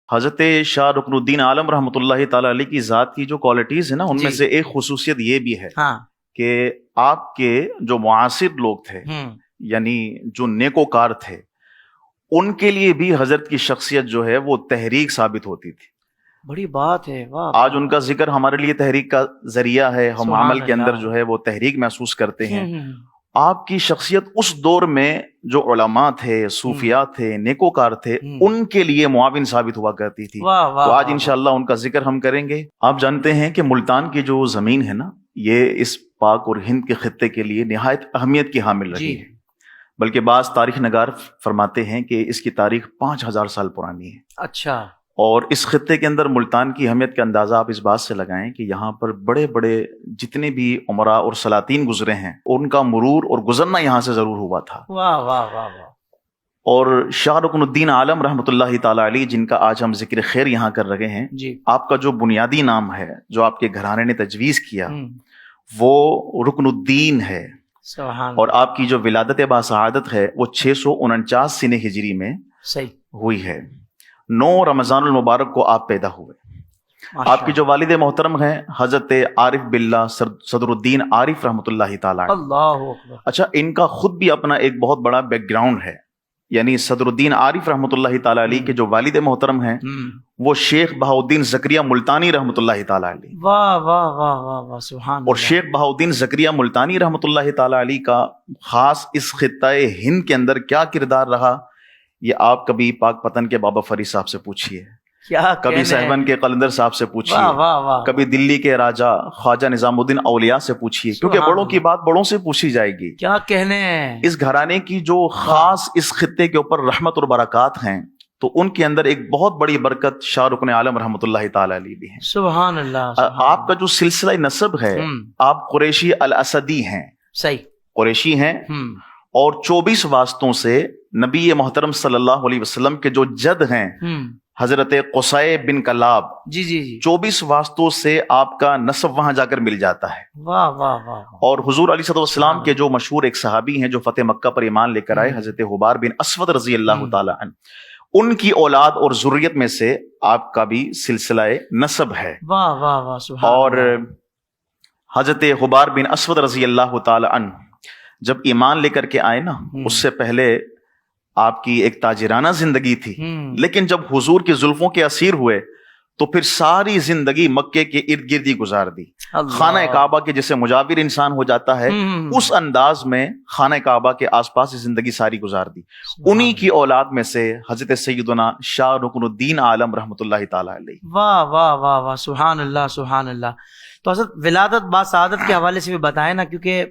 حضرت شاہ رکن الدین عالم رحمۃ اللہ تعالی علیہ کی ذات کی جو کوالٹیز ہیں نا، ان میں سے ایک خصوصیت یہ بھی ہے کہ آپ کے جو معاصر لوگ تھے، یعنی جو نیکوکار تھے، ان کے لیے بھی حضرت کی شخصیت جو ہے وہ تحریک ثابت ہوتی تھی. بڑی بات ہے. آج ان کا ذکر ہمارے لیے تحریک کا ذریعہ ہے. ہم عمل کے اندر جو ہے وہ تحریک محسوس کرتے ہیں. آپ کی شخصیت اس دور میں جو علماء تھے، صوفیاء تھے، نیکوکار تھے، ان کے لیے معاون ثابت ہوا کرتی تھی. تو آج انشاءاللہ ان کا ذکر ہم کریں گے. آپ جانتے ہیں کہ ملتان کی جو زمین ہے نا، یہ اس پاک اور ہند کے خطے کے لیے نہایت اہمیت کی حامل رہی ہے. بلکہ بعض تاریخ نگار فرماتے ہیں کہ اس کی تاریخ 5000 سال پرانی ہے. اچھا. اور اس خطے کے اندر ملتان کی اہمیت کا اندازہ آپ اس بات سے لگائیں کہ یہاں پر بڑے بڑے جتنے بھی عمراء اور سلاطین گزرے ہیں، ان کا مرور اور گزرنا یہاں سے ضرور ہوا تھا. واہ واہ واہ واہ. اور شاہ رکن الدین عالم رحمۃ اللہ تعالی علیہ، جن کا آج ہم ذکر خیر یہاں کر رہے ہیں، آپ کا جو بنیادی نام ہے جو آپ کے گھرانے نے تجویز کیا وہ رکن الدین ہے. اور آپ کی جو ولادت باسعادت ہے وہ 649 سنہ ہجری میں ہوئی ہے. 9 رمضان المبارک کو آپ پیدا ہوئے. آپ کی جو والد محترم ہیں حضرت عارف باللہ صدر الدین عارف رحمۃ اللہ تعالی. اللہ اکبر. اچھا، ان کا خود بھی اپنا ایک بہت بڑا بیک گراؤنڈ ہے. یعنی صدر الدین عارف رحمۃ اللہ تعالی علیہ کے جو والد محترم ہیں وہ شیخ بہاؤدین زکریا ملتانی رحمۃ اللہ تعالی علیہ. واہ واہ واہ واہ واہ، سبحان اللہ. اور شیخ بہاؤدین زکریا ملتانی رحمۃ اللہ تعالی علیہ کا خاص اس خطۂ ہند کے اندر کیا کردار رہا، یہ آپ کبھی پاک پتن کے بابا فرید صاحب سے پوچھئے، کبھی صاحبان کے قلندر صاحب سے پوچھئے، کبھی دلی کے راجہ خواجہ نظام الدین اولیاء سے پوچھئے، کیونکہ بڑوں کی بات بڑوں سے پوچھی جائے گی. کیا کہنے ہیں. اس گھرانے کی جو خاص اس خطے کے اوپر رحمت اور برکات ہیں، تو ان کے اندر ایک بہت بڑی برکت شاہ رکن عالم رحمۃ اللہ تعالی علیہ بھی ہے. سبحان اللہ. آپ کا جو سلسلہ نسب ہے، آپ قریشی الاسدی ہیں. صحیح. قریشی ہیں. اور 24 واسطوں سے نبی محترم صلی اللہ علیہ وسلم کے جو جد ہیں حضرت قصی بن کلاب، 24 واسطوں سے آپ کا نسب وہاں جا کر مل جاتا ہے. واہ واہ واہ. اور حضور علیہ السلام کے جو مشہور ایک صحابی ہیں جو فتح مکہ پر ایمان لے کر آئے، حضرت حبار بن اسود رضی اللہ تعالی عنہ، ان کی اولاد اور ذریت میں سے آپ کا بھی سلسلہ نسب ہے. واہ واہ واہ، سبحان. اور حضرت حبار بن اسود رضی اللہ تعالی عنہ جب ایمان لے کر کے آئے نا، اس سے پہلے آپ کی ایک تاجرانہ زندگی تھی، لیکن جب حضور کی زلفوں کے اسیر ہوئے تو پھر ساری زندگی مکے کے ارد گرد ہی گزار دی. خانہ کعبہ کے جسے مجاور انسان ہو جاتا ہے، اس انداز میں خانہ کعبہ کے آس پاس زندگی ساری گزار دی. انہی کی اولاد میں سے حضرت سیدنا شاہ رکن الدین عالم رحمۃ اللہ تعالی علیہ. واہ واہ واہ واہ، سبحان اللہ سبحان اللہ. تو حضرت ولادت باسعادت کے حوالے سے بھی بتائیں نا، کیونکہ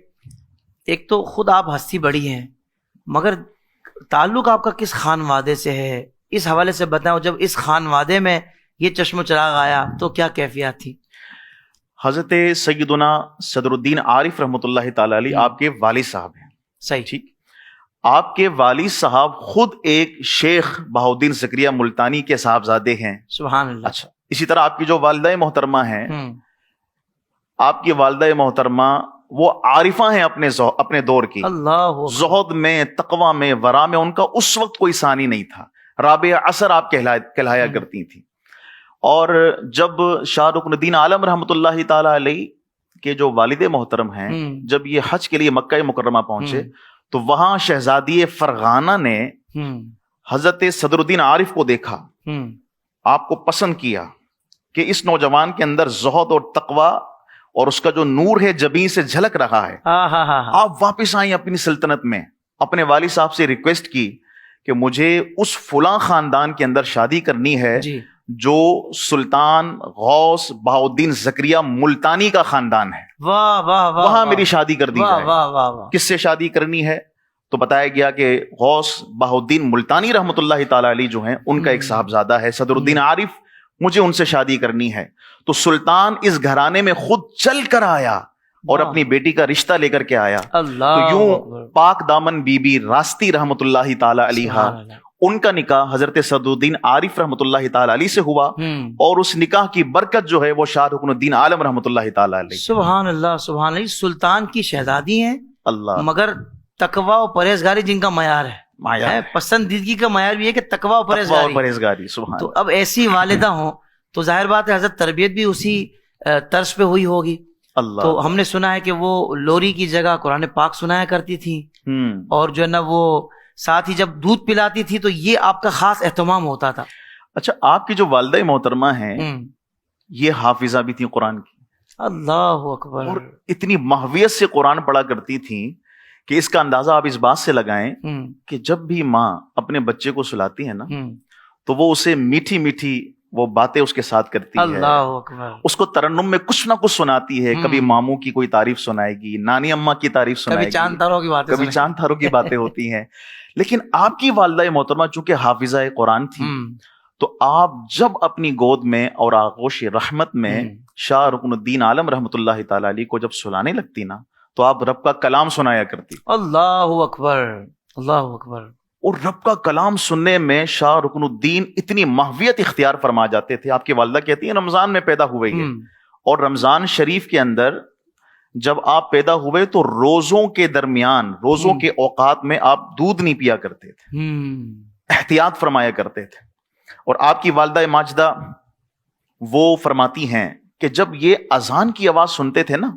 ایک تو خود آپ ہستی بڑی ہیں، مگر تعلق آپ کا کس خانوادے سے ہے، اس حوالے سے بتائیں. جب اس خانوادے میں یہ چشم و چراغ آیا تو کیا کیفیت تھی؟ حضرت سیدنا صدر الدین عارف رحمۃ اللہ تعالی علیہ آپ کے والد صاحب ہیں. صحیح. ٹھیک. آپ کے والد صاحب خود ایک شیخ بہاؤدین زکریا ملتانی کے صاحبزادے ہیں. سبحان اللہ. اچھا، اسی طرح آپ کی جو والدہ محترمہ ہیں، آپ کی والدہ محترمہ وہ عارفہ ہیں اپنے دور کی. اللہ. زہد میں، تقوی میں، ورا میں ان کا اس وقت کوئی ثانی نہیں تھا. رابع عصر آپ کہلایا کرتی تھی. اور جب شاہ رکن الدین عالم رحمۃ اللہ تعالی علیہ کے جو والد محترم ہیں جب یہ حج کے لیے مکہ مکرمہ پہنچے تو وہاں شہزادی فرغانہ نے حضرت صدر الدین عارف کو دیکھا، آپ کو پسند کیا کہ اس نوجوان کے اندر زہد اور تقوی اور اس کا جو نور ہے جبیں سے جھلک رہا ہے. آپ واپس آئیں اپنی سلطنت میں. اپنے والد صاحب سے ریکویسٹ کی کہ مجھے اس فلاں خاندان کے اندر شادی کرنی ہے جو سلطان غوث بہاؤدین زکریا ملتانی کا خاندان ہے. واہ واہ واہ. وہاں میری شادی کر دی جائے. واہ واہ واہ. کس سے شادی کرنی ہے؟ تو بتایا گیا کہ غوث بہاؤدین ملتانی رحمۃ اللہ تعالی علیہ جو ہیں ان کا ایک صاحبزادہ ہے صدر الدین عارف، مجھے ان سے شادی کرنی ہے. تو سلطان اس گھرانے میں خود چل کر آیا اور اپنی بیٹی کا رشتہ لے کر کے آیا. تو یوں پاک دامن بی بی راستی رحمۃ اللہ تعالی علیہ، ان کا نکاح حضرت صدر الدین عارف رحمۃ اللہ تعالی علیہ سے ہوا، اور اس نکاح کی برکت جو ہے وہ شاہ رکن الدین عالم رحمۃ اللہ تعالی علیہ. سبحان اللہ سبحان اللہ. سلطان کی شہزادی ہیں اللہ، مگر تقوی و پرہیزگاری جن کا معیار ہے. معیار ہے پسندیدگی کا معیار بھی ہے کہ تقوی اور تقویٰ اور پرہیزگاری. پرہیزگاری. سبحان تو اب ایسی والدہ ہوں تو ظاہر بات ہے حضرت تربیت بھی اسی طرز پہ ہوئی ہوگی. اللہ. تو ہم نے سنا ہے کہ وہ لوری کی جگہ قرآن پاک سنایا کرتی تھی اور جو ہے نا وہ ساتھ ہی جب دودھ پلاتی تھی تو یہ آپ کا خاص اہتمام ہوتا تھا. اچھا آپ کی جو والدہ محترمہ ہیں یہ حافظہ بھی تھی قرآن کی اللہ اکبر. اور اتنی محویت سے قرآن پڑھا کرتی تھیں کہ اس کا اندازہ آپ اس بات سے لگائیں کہ جب بھی ماں اپنے بچے کو سلاتی ہے نا تو وہ اسے میٹھی میٹھی وہ باتیں اس کے ساتھ کرتی ہے, اللہ اکبر. اس کو ترنم میں کچھ نہ کچھ سناتی ہے. کبھی ماموں کی کوئی تعریف سنائے گی, نانی اماں کی تعریف سنائے کبھی گی, چاند تاروں کی باتیں, کبھی چاند تاروں کی باتیں ہوتی ہیں. لیکن آپ کی والدہ محترمہ چونکہ حافظہ قرآن تھی تو آپ جب اپنی گود میں اور آغوش رحمت میں شاہ رکن الدین عالم رحمۃ اللہ تعالی علیہ کو جب سلانے لگتی نا تو آپ رب کا کلام سنایا کرتی. اللہ اکبر اللہ اکبر. اور رب کا کلام سننے میں شاہ رکن الدین اتنی محویت اختیار فرما جاتے تھے. آپ کی والدہ کہتی ہیں رمضان میں پیدا ہوئے ہیں اور رمضان شریف کے اندر جب آپ پیدا ہوئے تو روزوں کے درمیان روزوں کے اوقات میں آپ دودھ نہیں پیا کرتے تھے, احتیاط فرمایا کرتے تھے. اور آپ کی والدہ ماجدہ وہ فرماتی ہیں کہ جب یہ اذان کی آواز سنتے تھے نا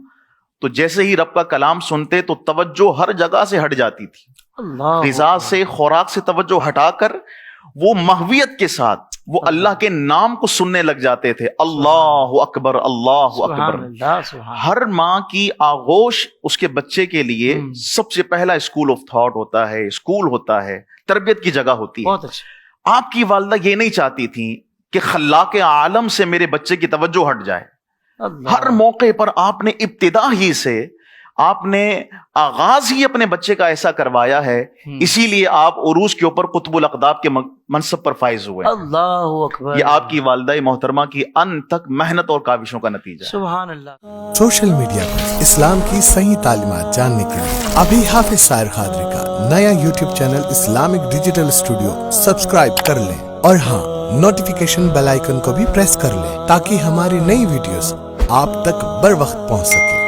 تو جیسے ہی رب کا کلام سنتے تو توجہ ہر جگہ سے ہٹ جاتی تھی. غذا سے خوراک سے توجہ ہٹا کر وہ محویت کے ساتھ وہ اللہ کے نام کو سننے لگ جاتے تھے. اللہ اکبر اللہ اکبر. ہر ماں کی آغوش اس کے بچے کے لیے سب سے پہلا اسکول آف تھاٹ ہوتا ہے, اسکول ہوتا ہے, تربیت کی جگہ ہوتی ہے. آپ کی والدہ یہ نہیں چاہتی تھی کہ خلاق عالم سے میرے بچے کی توجہ ہٹ جائے. ہر موقع پر آپ نے ابتدا ہی سے آپ نے آغاز ہی اپنے بچے کا ایسا کروایا ہے, اسی لیے آپ عروج کے اوپر قطب الاقطاب کے منصب پر فائز ہوئے. اللہ اکبر. یہ آپ کی والدہ محترمہ کی ان تک محنت اور کاوشوں کا نتیجہ ہے. سبحان اللہ. سوشل میڈیا پر اسلام کی صحیح تعلیمات جاننے کے لیے ابھی حافظ سائر قادری کا نیا YouTube channel Islamic digital studio subscribe کر لیں اور ہاں نوٹیفیکیشن بیل آئیکن کو بھی پریس کر لیں تاکہ ہماری نئی ویڈیوز آپ تک بر وقت پہنچ سکے.